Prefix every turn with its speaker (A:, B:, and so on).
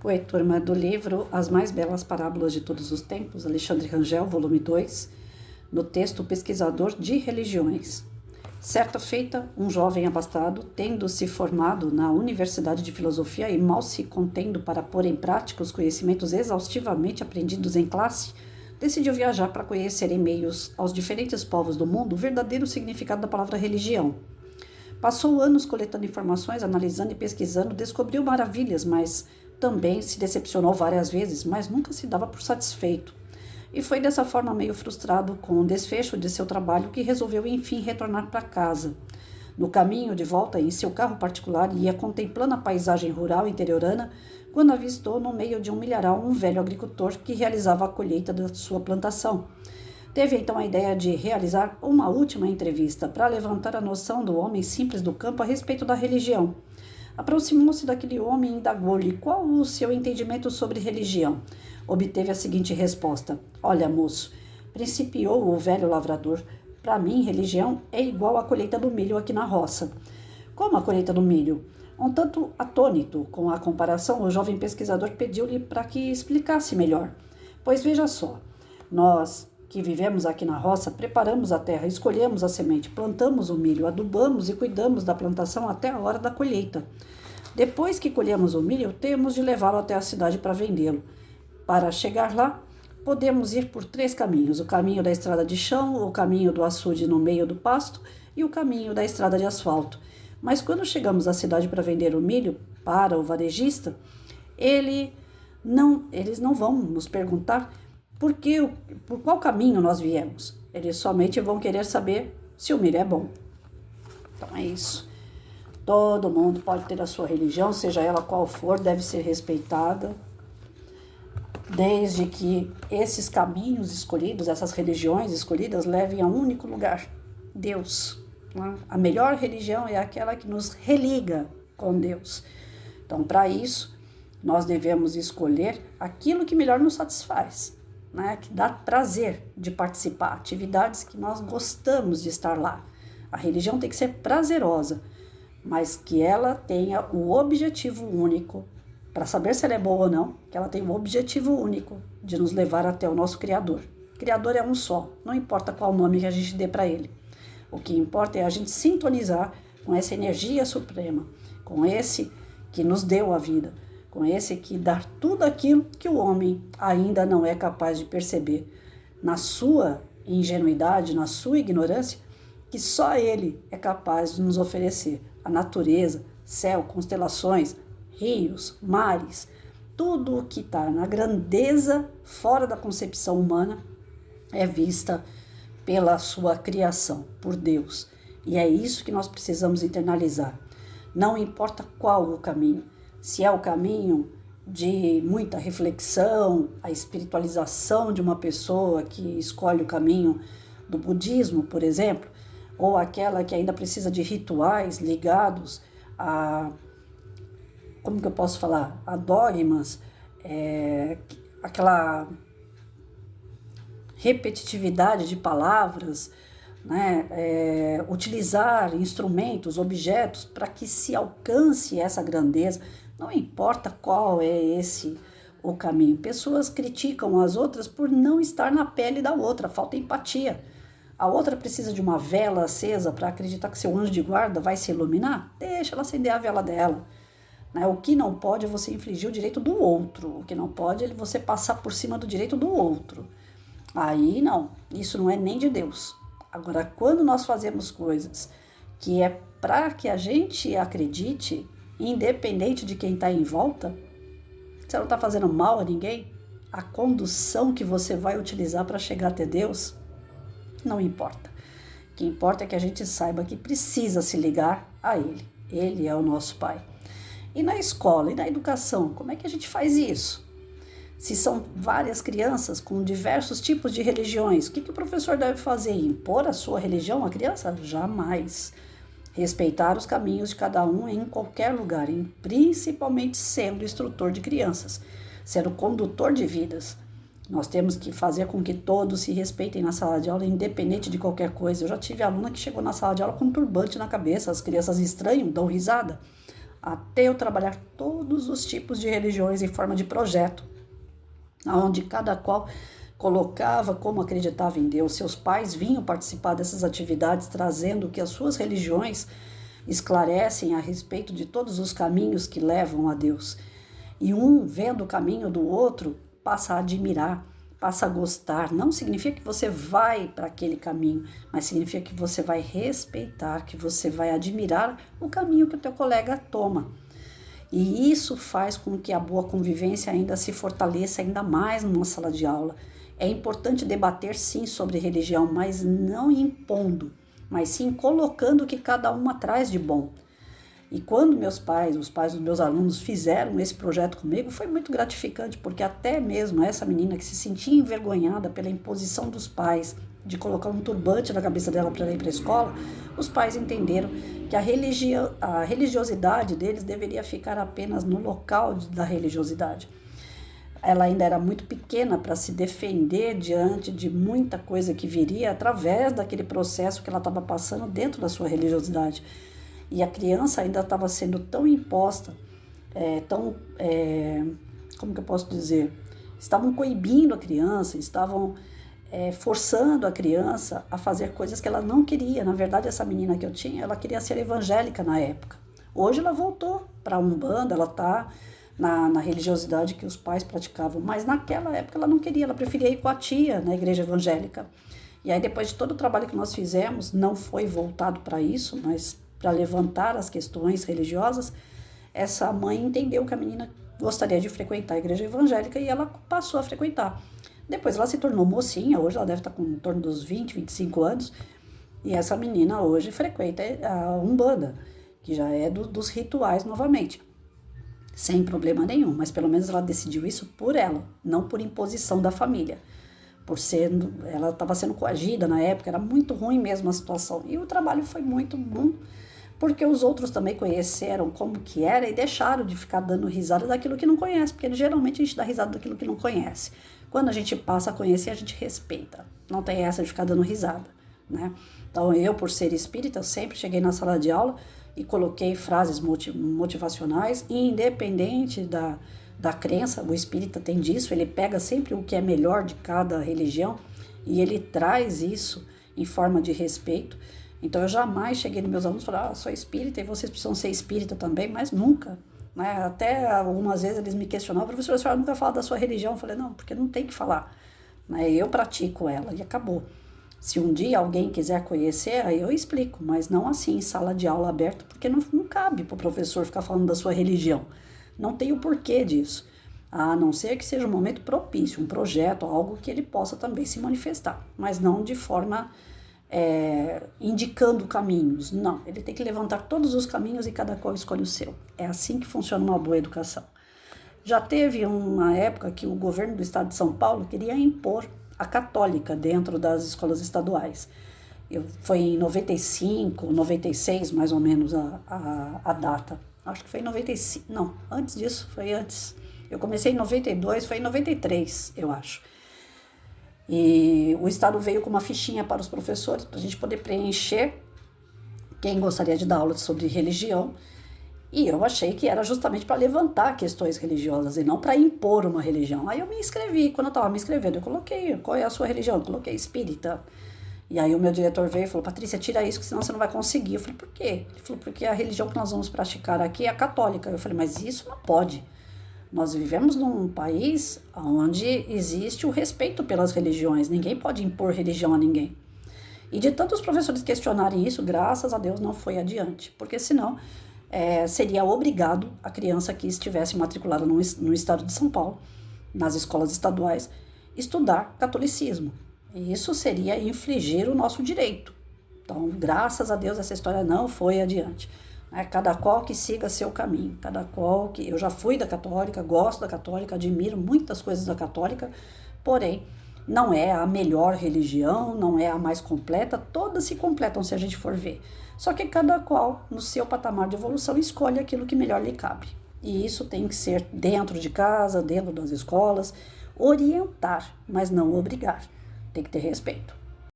A: Oi, turma do livro As Mais Belas Parábolas de Todos os Tempos, Alexandre Rangel, volume 2, no texto Pesquisador de Religiões. Certa feita, um jovem abastado, tendo se formado na Universidade de Filosofia e mal se contendo para pôr em prática os conhecimentos exaustivamente aprendidos em classe, decidiu viajar para conhecer em meios aos diferentes povos do mundo o verdadeiro significado da palavra religião. Passou anos coletando informações, analisando e pesquisando, descobriu maravilhas, mas também se decepcionou várias vezes, mas nunca se dava por satisfeito. E foi dessa forma, meio frustrado com o desfecho de seu trabalho, que resolveu enfim retornar para casa. No caminho de volta, em seu carro particular, ia contemplando a paisagem rural interiorana, quando avistou no meio de um milharal um velho agricultor que realizava a colheita da sua plantação. Teve então a ideia de realizar uma última entrevista para levantar a noção do homem simples do campo a respeito da religião. Aproximou-se daquele homem e indagou-lhe qual o seu entendimento sobre religião. Obteve a seguinte resposta: Olha, moço, principiou o velho lavrador, para mim religião é igual à colheita do milho aqui na roça. Como a colheita do milho? Um tanto atônito com a comparação, o jovem pesquisador pediu-lhe para que explicasse melhor. Pois veja só, nós que vivemos aqui na roça, preparamos a terra, escolhemos a semente, plantamos o milho, adubamos e cuidamos da plantação até a hora da colheita. Depois que colhemos o milho, temos de levá-lo até a cidade para vendê-lo. Para chegar lá, podemos ir por 3 caminhos: o caminho da estrada de chão, o caminho do açude no meio do pasto e o caminho da estrada de asfalto. Mas quando chegamos à cidade para vender o milho para o varejista, eles não vão nos perguntar por qual caminho nós viemos. Eles somente vão querer saber se o milho é bom. Então é isso. Todo mundo pode ter a sua religião, seja ela qual for, deve ser respeitada, desde que esses caminhos escolhidos, essas religiões escolhidas, levem a um único lugar: Deus. A melhor religião é aquela que nos religa com Deus. Então, para isso, nós devemos escolher aquilo que melhor nos satisfaz, que dá prazer de participar, atividades que nós gostamos de estar lá. A religião tem que ser prazerosa, mas que ela tenha o objetivo único, para saber se ela é boa ou não, que ela tenha o objetivo único de nos levar até o nosso Criador. O Criador é um só, não importa qual nome que a gente dê para ele. O que importa é a gente sintonizar com essa energia suprema, com esse que nos deu a vida, com esse que dá tudo aquilo que o homem ainda não é capaz de perceber, na sua ingenuidade, na sua ignorância, que só ele é capaz de nos oferecer. A natureza, céu, constelações, rios, mares, tudo o que está na grandeza fora da concepção humana é vista pela sua criação, por Deus. E é isso que nós precisamos internalizar. Não importa qual o caminho, se é o caminho de muita reflexão, a espiritualização de uma pessoa que escolhe o caminho do budismo, por exemplo, ou aquela que ainda precisa de rituais ligados a, como que eu posso falar, a dogmas, aquela repetitividade de palavras, utilizar instrumentos, objetos para que se alcance essa grandeza. Não importa qual é esse o caminho. Pessoas criticam as outras por não estar na pele da outra, falta empatia. A outra precisa de uma vela acesa para acreditar que seu anjo de guarda vai se iluminar? Deixa ela acender a vela dela. O que não pode é você infligir o direito do outro. O que não pode é você passar por cima do direito do outro. Aí não, isso não é nem de Deus. Agora, quando nós fazemos coisas que é para que a gente acredite, independente de quem está em volta, você não está fazendo mal a ninguém, a condução que você vai utilizar para chegar até Deus, não importa. O que importa é que a gente saiba que precisa se ligar a Ele. Ele é o nosso Pai. E na escola, e na educação, como é que a gente faz isso? Se são várias crianças com diversos tipos de religiões, o que o professor deve fazer? Impor a sua religião à criança? Jamais. Respeitar os caminhos de cada um em qualquer lugar, principalmente sendo instrutor de crianças, sendo condutor de vidas. Nós temos que fazer com que todos se respeitem na sala de aula, independente de qualquer coisa. Eu já tive aluna que chegou na sala de aula com um turbante na cabeça, as crianças estranham, dão risada. até eu trabalhar todos os tipos de religiões em forma de projeto, onde cada qual colocava como acreditava em Deus. Seus pais vinham participar dessas atividades, trazendo que as suas religiões esclarecem a respeito de todos os caminhos que levam a Deus. E um, vendo o caminho do outro, passa a admirar, passa a gostar. Não significa que você vai para aquele caminho, mas significa que você vai respeitar, que você vai admirar o caminho que o teu colega toma. E isso faz com que a boa convivência ainda se fortaleça ainda mais numa sala de aula. É importante debater sim sobre religião, mas não impondo, mas sim colocando o que cada uma traz de bom. E quando os pais dos meus alunos fizeram esse projeto comigo, foi muito gratificante, porque até mesmo essa menina que se sentia envergonhada pela imposição dos pais de colocar um turbante na cabeça dela para ir para a escola, os pais entenderam que a religiosidade deles deveria ficar apenas no local da religiosidade. Ela ainda era muito pequena para se defender diante de muita coisa que viria através daquele processo que ela estava passando dentro da sua religiosidade. E a criança ainda estava sendo tão imposta, como que eu posso dizer? Estavam coibindo a criança, estavam forçando a criança a fazer coisas que ela não queria. Na verdade, essa menina que eu tinha, ela queria ser evangélica na época. Hoje ela voltou para a Umbanda, ela está na religiosidade que os pais praticavam, mas naquela época ela não queria, ela preferia ir com a tia na igreja evangélica. E aí depois de todo o trabalho que nós fizemos, não foi voltado para isso, mas para levantar as questões religiosas, essa mãe entendeu que a menina gostaria de frequentar a igreja evangélica e ela passou a frequentar. Depois ela se tornou mocinha, hoje ela deve estar com em torno dos 20, 25 anos, e essa menina hoje frequenta a Umbanda, que já é dos rituais novamente. Sem problema nenhum, mas pelo menos ela decidiu isso por ela, não por imposição da família. Ela estava sendo coagida na época, era muito ruim mesmo a situação. E o trabalho foi muito bom, porque os outros também conheceram como que era e deixaram de ficar dando risada daquilo que não conhece, porque geralmente a gente dá risada daquilo que não conhece. Quando a gente passa a conhecer, a gente respeita. Não tem essa de ficar dando risada, né? Então eu, por ser espírita, sempre cheguei na sala de aula e coloquei frases motivacionais, independente da crença. O espírita tem disso, ele pega sempre o que é melhor de cada religião e ele traz isso em forma de respeito. Então eu jamais cheguei nos meus alunos e falei, sou espírita e vocês precisam ser espírita também, mas nunca. Né? Até algumas vezes eles me questionavam, professor, a senhora nunca fala da sua religião? Eu falei, não, porque não tem que falar. Né? Eu pratico ela e acabou. Se um dia alguém quiser conhecer, aí eu explico, mas não assim em sala de aula aberta, porque não cabe para o professor ficar falando da sua religião. Não tem o porquê disso, a não ser que seja um momento propício, um projeto, algo que ele possa também se manifestar, mas não de forma indicando caminhos. Não, ele tem que levantar todos os caminhos e cada qual escolhe o seu. É assim que funciona uma boa educação. Já teve uma época que o governo do estado de São Paulo queria impor a católica dentro das escolas estaduais. Foi em 95, 96 mais ou menos a data. Acho que foi em 95, não, antes disso, foi antes. Eu comecei em 92, foi em 93, eu acho. E o estado veio com uma fichinha para os professores, para a gente poder preencher quem gostaria de dar aula sobre religião. E eu achei que era justamente para levantar questões religiosas e não para impor uma religião. Aí eu me inscrevi, quando eu estava me inscrevendo, eu coloquei, qual é a sua religião? Eu coloquei espírita. E aí o meu diretor veio e falou, Patrícia, tira isso, que senão você não vai conseguir. Eu falei, por quê? Ele falou, porque a religião que nós vamos praticar aqui é a católica. Eu falei, mas isso não pode. Nós vivemos num país onde existe o respeito pelas religiões. Ninguém pode impor religião a ninguém. E de tantos professores questionarem isso, graças a Deus não foi adiante. Porque senão seria obrigado a criança que estivesse matriculada no estado de São Paulo, nas escolas estaduais, estudar catolicismo. E isso seria infligir o nosso direito. Então, graças a Deus, essa história não foi adiante. Cada qual que siga seu caminho, cada qual que... Eu já fui da católica, gosto da católica, admiro muitas coisas da católica, porém, não é a melhor religião, não é a mais completa, todas se completam se a gente for ver. Só que cada qual, no seu patamar de evolução, escolhe aquilo que melhor lhe cabe. E isso tem que ser dentro de casa, dentro das escolas, orientar, mas não obrigar. Tem que ter respeito.